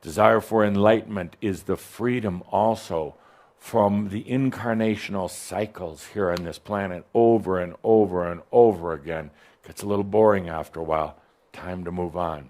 Desire for enlightenment is the freedom also from the incarnational cycles here on this planet over and over and over again. Gets a little boring after a while. Time to move on.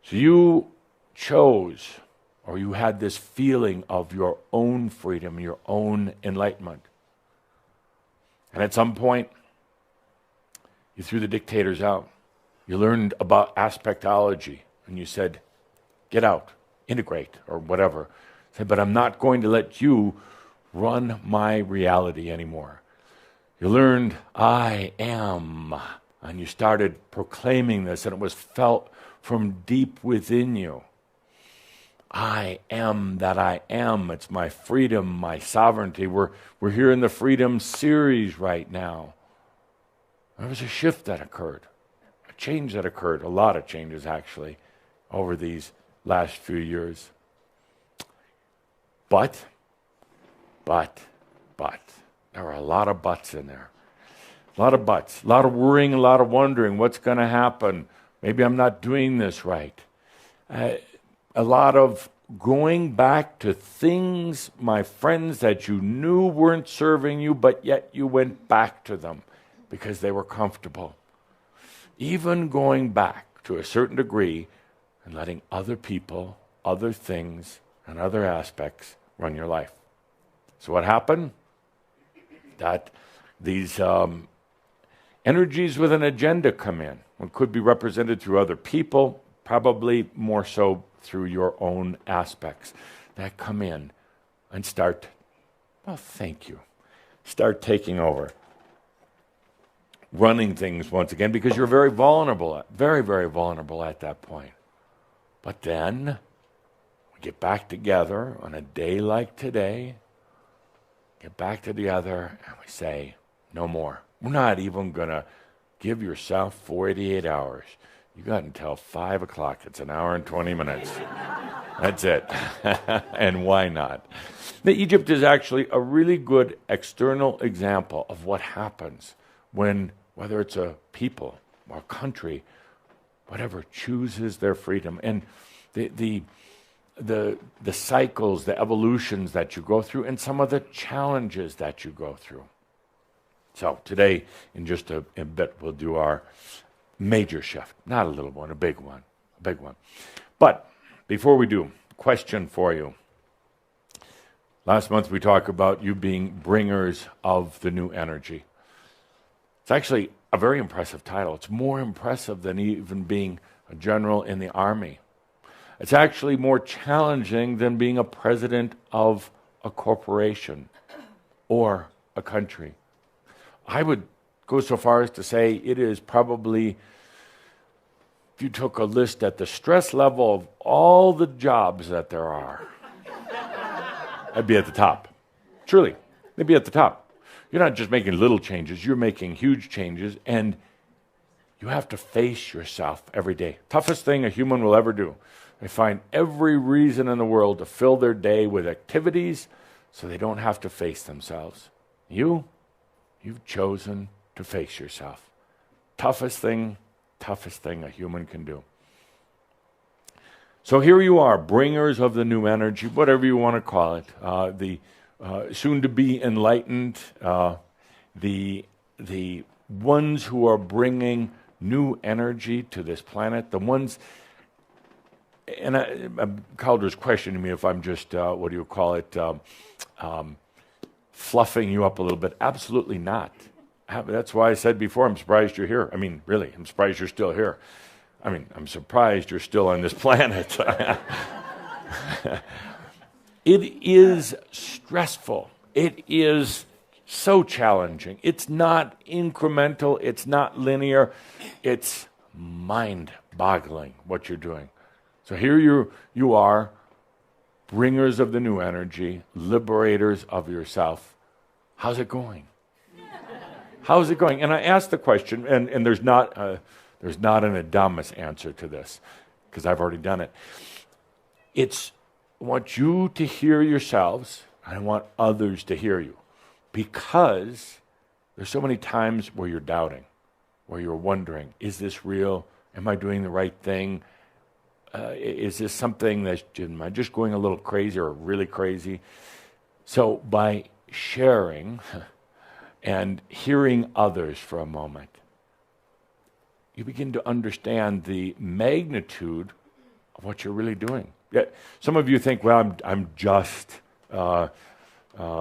So you chose, or you had this feeling of your own freedom, your own enlightenment. And at some point, you threw the dictators out. You learned about aspectology, and you said, get out, integrate, or whatever. Said, but I'm not going to let you run my reality anymore. You learned, I am, and you started proclaiming this, and it was felt from deep within you. I am that I am. It's my freedom, my sovereignty. We're here in the Freedom series right now. There was a shift that occurred, a change that occurred, a lot of changes actually, over these last few years. But, there are a lot of buts in there. A lot of buts, a lot of worrying, a lot of wondering, what's going to happen? Maybe I'm not doing this right. A lot of going back to things, my friends, that you knew weren't serving you, but yet you went back to them because they were comfortable. Even going back to a certain degree and letting other people, other things, and other aspects run your life. So what happened? That these energies with an agenda come in. It could be represented through other people, probably more so through your own aspects that come in and start, well, thank you, start taking over, running things once again, because you're very vulnerable, very, very vulnerable at that point. But then we get back together on a day like today, get back together, and we say, no more. We're not even going to give yourself 48 hours. You got until 5 o'clock. It's an hour and 20 minutes. That's it. And why not? Egypt is actually a really good external example of what happens when, whether it's a people or a country, whatever, chooses their freedom. And the cycles, the evolutions that you go through, and some of the challenges that you go through. So today, in just a bit, we'll do our major shift. Not a little one, a big one. A big one. But before we do, question for you. Last month we talked about you being bringers of the new energy. It's actually a very impressive title. It's more impressive than even being a general in the army. It's actually more challenging than being a president of a corporation or a country. I would go so far as to say it is probably, if you took a list at the stress level of all the jobs that there are, I'd be at the top. Truly, they'd be at the top. You're not just making little changes, you're making huge changes, and you have to face yourself every day. Toughest thing a human will ever do. They find every reason in the world to fill their day with activities so they don't have to face themselves. You've chosen to face yourself. Toughest thing a human can do. So here you are, bringers of the new energy, whatever you want to call it, the soon-to-be enlightened, the ones who are bringing new energy to this planet, the ones, and Calder's questioning me if I'm just, fluffing you up a little bit. Absolutely not. That's why I said before, I'm surprised you're here. I mean, really, I'm surprised you're still here. I mean, I'm surprised you're still on this planet. It is stressful. It is so challenging. It's not incremental. It's not linear. It's mind-boggling what you're doing. So here you are, bringers of the new energy, liberators of yourself. How's it going? How's it going? And I asked the question, and there's not an Adamus answer to this, because I've already done it. I want you to hear yourselves, and I want others to hear you, because there's so many times where you're doubting, where you're wondering, is this real? Am I doing the right thing? Is this something that, am I just going a little crazy or really crazy? So by sharing and hearing others for a moment, you begin to understand the magnitude of what you're really doing. Yeah, some of you think, well, I'm just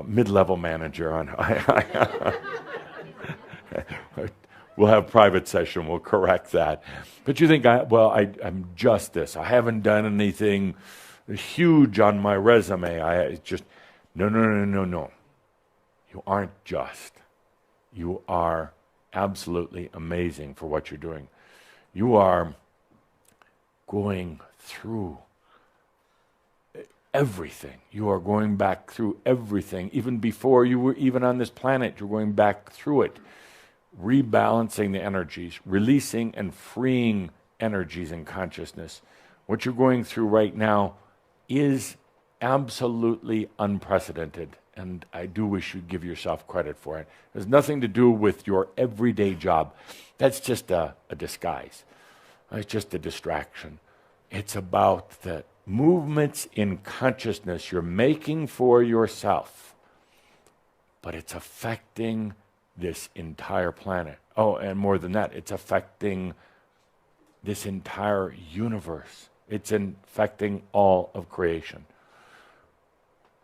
mid-level manager. We'll have private session. We'll correct that. But you think, I'm just this. I haven't done anything huge on my resume. No. You aren't just. You are absolutely amazing for what you're doing. You are going through everything. You are going back through everything. Even before you were even on this planet, you're going back through it, rebalancing the energies, releasing and freeing energies in consciousness. What you're going through right now is absolutely unprecedented, and I do wish you'd give yourself credit for it. It has nothing to do with your everyday job. That's just a disguise. It's just a distraction. It's about the movements in consciousness you're making for yourself, but it's affecting this entire planet. Oh, and more than that, it's affecting this entire universe. It's affecting all of creation.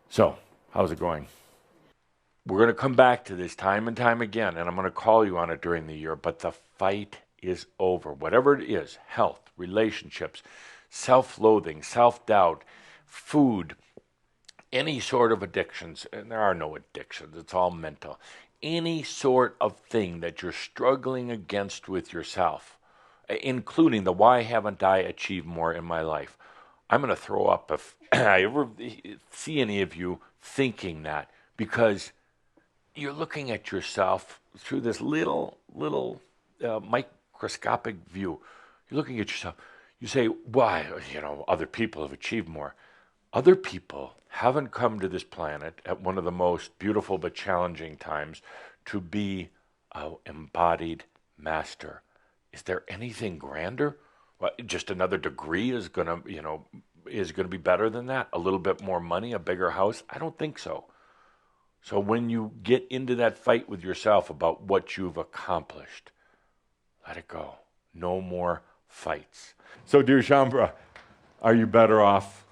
So, how's it going? We're going to come back to this time and time again, and I'm going to call you on it during the year, but the fight is over. Whatever it is, health, relationships, self-loathing, self-doubt, food, any sort of addictions, and there are no addictions, it's all mental. Any sort of thing that you're struggling against with yourself, including the why haven't I achieved more in my life. I'm going to throw up if I ever see any of you thinking that, because you're looking at yourself through this little microscopic view. You're looking at yourself. You say, why? Other people have achieved more. Other people haven't come to this planet at one of the most beautiful but challenging times to be an embodied master. Is there anything grander? Well, just another degree is gonna be better than that. A little bit more money, a bigger house? I don't think so. So when you get into that fight with yourself about what you've accomplished, let it go. No more fights. So, dear Shambra, are you better off?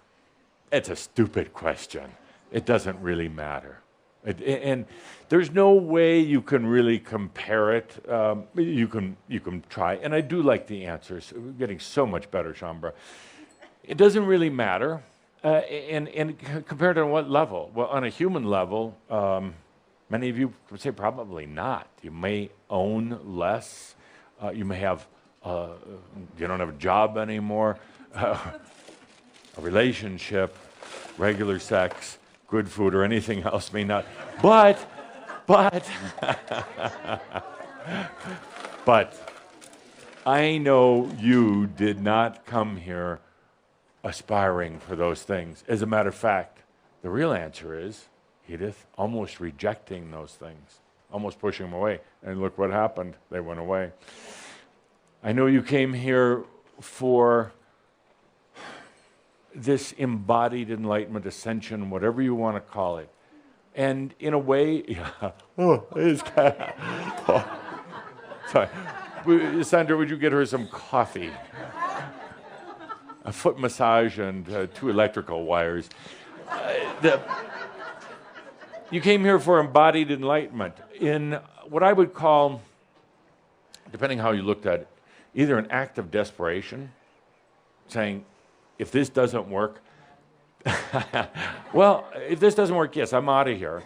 It's a stupid question. It doesn't really matter. And there's no way you can really compare it. You can try. And I do like the answers. We're getting so much better, Shambra. It doesn't really matter. And compared on what level? Well, on a human level, many of you would say probably not. You may own less. You may have, you don't have a job anymore. A relationship, regular sex, good food, or anything else may not. But I know you did not come here aspiring for those things. As a matter of fact, the real answer is, Edith, almost rejecting those things, almost pushing them away. And look what happened. They went away. I know you came here for this embodied enlightenment, ascension, whatever you want to call it. And in a way, sorry. Sandra, would you get her some coffee? A foot massage and 2 electrical wires. You came here for embodied enlightenment in what I would call, depending how you looked at it, either an act of desperation, saying, if this doesn't work, well, if this doesn't work, yes, I'm out of here.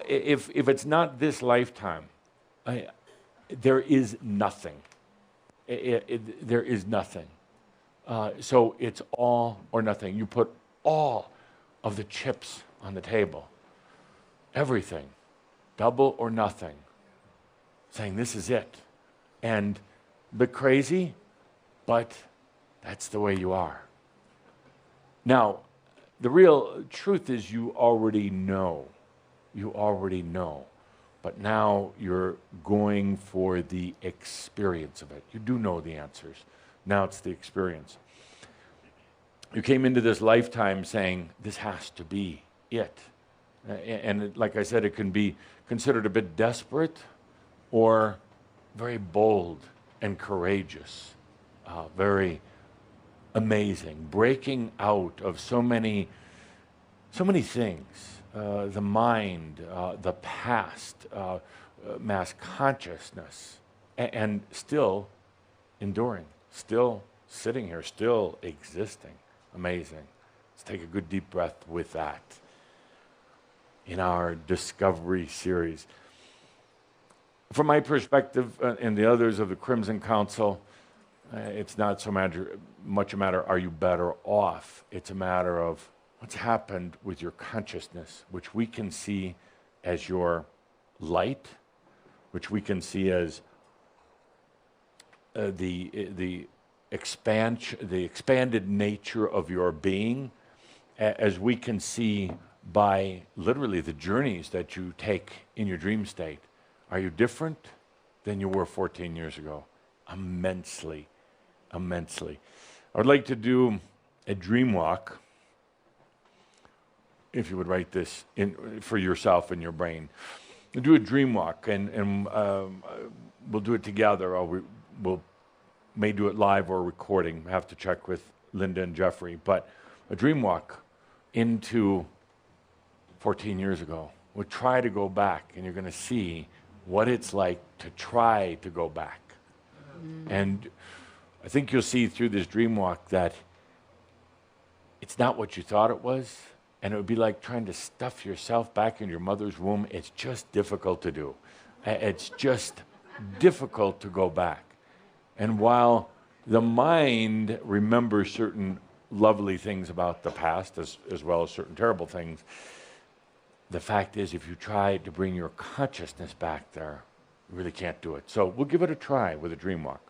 If it's not this lifetime, there is nothing. There is nothing. So it's all or nothing. You put all of the chips on the table. Everything. Double or nothing. Saying this is it. And a bit crazy, but that's the way you are. Now, the real truth is you already know. You already know. But now you're going for the experience of it. You do know the answers. Now it's the experience. you came into this lifetime saying, this has to be it. Like I said, it can be considered a bit desperate or very bold and courageous, very amazing, breaking out of so many things, the mind, the past, mass consciousness, and still enduring, still sitting here, still existing. Amazing. Let's take a good deep breath with that in our Discovery series. From my perspective and the others of the Crimson Council, it's not so much a matter, are you better off? It's a matter of what's happened with your consciousness, which we can see as your light, which we can see as the expanded nature of your being, as we can see by literally the journeys that you take in your dream state. Are you different than you were 14 years ago? Immensely, immensely. I would like to do a dream walk, if you would write this in for yourself in your brain. We'll do a dream walk, and we'll do it together, or we'll may do it live or recording. I have to check with Linda and Jeffrey. But a dream walk into 14 years ago. We'll try to go back, and you're going to see what it's like to try to go back. And I think you'll see through this dream walk that it's not what you thought it was, and it would be like trying to stuff yourself back in your mother's womb. It's just difficult to do. It's just difficult to go back. And while the mind remembers certain lovely things about the past as well as certain terrible things, the fact is, if you try to bring your consciousness back there, you really can't do it. So we'll give it a try with a dream walk.